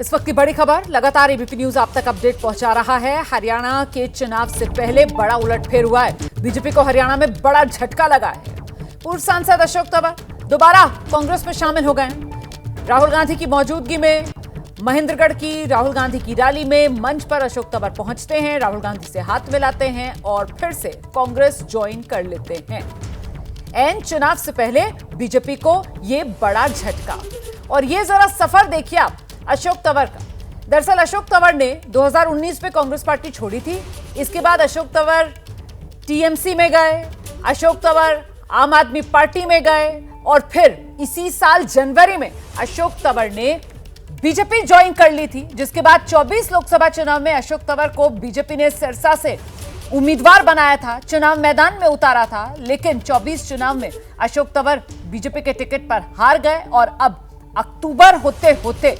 इस वक्त की बड़ी खबर, लगातार एबीपी न्यूज आप तक अपडेट पहुंचा रहा है। हरियाणा के चुनाव से पहले बड़ा उलटफेर हुआ है। बीजेपी को हरियाणा में बड़ा झटका लगा है। पूर्व सांसद अशोक तंवर दोबारा कांग्रेस में शामिल हो गए हैं। राहुल गांधी की मौजूदगी में महेंद्रगढ़ की राहुल गांधी की रैली में मंच पर अशोक तंवर पहुंचते हैं, राहुल गांधी से हाथ मिलाते हैं और फिर से कांग्रेस ज्वाइन कर लेते हैं। एन चुनाव से पहले बीजेपी को यह बड़ा झटका। और ये जरा सफर देखिए आप अशोक तंवर का। दरअसल अशोक तंवर ने 2019 में कांग्रेस पार्टी छोड़ी थी। इसके बाद अशोक तंवर टीएमसी में गए, अशोक तंवर आम आदमी पार्टी में गए और फिर इसी साल जनवरी में अशोक तंवर ने बीजेपी ज्वाइन कर ली थी। जिसके बाद 24 लोकसभा चुनाव में अशोक तंवर को बीजेपी ने सिरसा से उम्मीदवार बनाया था, चुनाव मैदान में उतारा था, लेकिन 24 चुनाव में अशोक तंवर बीजेपी के टिकट पर हार गए और अब अक्टूबर होते होते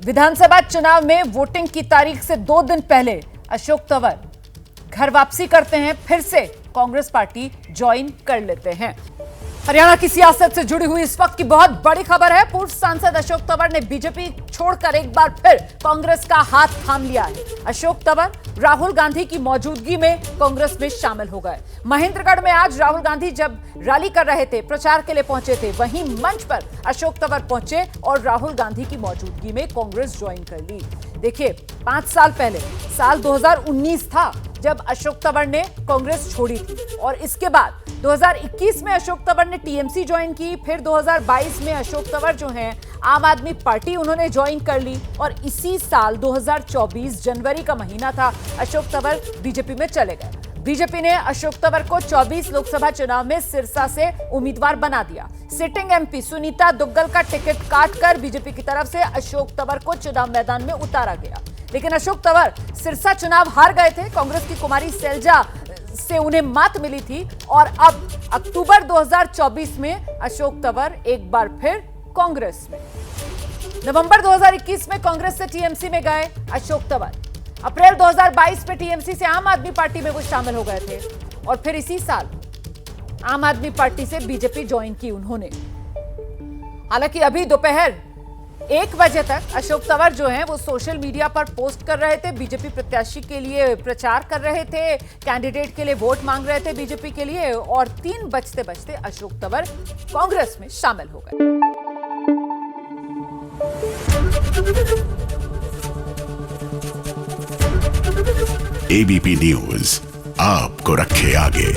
विधानसभा चुनाव में वोटिंग की तारीख से 2 दिन पहले अशोक तंवर घर वापसी करते हैं, फिर से कांग्रेस पार्टी ज्वाइन कर लेते हैं। हरियाणा की सियासत से जुड़ी हुई इस वक्त की बहुत बड़ी खबर है। पूर्व सांसद अशोक तंवर ने बीजेपी छोड़कर एक बार फिर कांग्रेस का हाथ थाम लिया है। अशोक तंवर राहुल गांधी की मौजूदगी में कांग्रेस में शामिल हो गए। महेंद्रगढ़ में आज राहुल गांधी जब रैली कर रहे थे, प्रचार के लिए पहुंचे थे, वहीं मंच पर अशोक तंवर पहुंचे और राहुल गांधी की मौजूदगी में कांग्रेस ज्वाइन कर ली। देखिए, 5 साल पहले साल 2019 था जब अशोक तंवर ने कांग्रेस छोड़ी थी और इसके बाद 2021 में अशोक तंवर ने टीएमसी ज्वाइन की। फिर 2022 में अशोक तंवर जो हैं आम आदमी पार्टी उन्होंने ज्वाइन कर ली और इसी साल 2024 जनवरी का महीना था, अशोक तंवर बीजेपी में चले गए। बीजेपी ने अशोक तंवर को 24 लोकसभा चुनाव में सिरसा से उम्मीदवार बना दिया। सिटिंग एमपी सुनीता दुग्गल का टिकट काटकर बीजेपी की तरफ से अशोक तंवर को चुनाव मैदान में उतारा गया, लेकिन अशोक तंवर सिरसा चुनाव हार गए थे। कांग्रेस की कुमारी सैलजा से उन्हें मात मिली थी और अब अक्टूबर 2024 में अशोक तंवर एक बार फिर कांग्रेस में। नवंबर 2021 में कांग्रेस से टीएमसी में गए अशोक तंवर। अप्रैल 2022 में टीएमसी से आम आदमी पार्टी में वो शामिल हो गए थे और फिर इसी साल आम आदमी पार्टी से बीजेपी ज्वाइन की उन्होंने। हालांकि अभी दोपहर 1 बजे तक अशोक तंवर जो हैं वो सोशल मीडिया पर पोस्ट कर रहे थे, बीजेपी प्रत्याशी के लिए प्रचार कर रहे थे, कैंडिडेट के लिए वोट मांग रहे थे बीजेपी के लिए और 3 बजते बजते अशोक तंवर कांग्रेस में शामिल हो गए। एबीपी न्यूज आपको रखे आगे।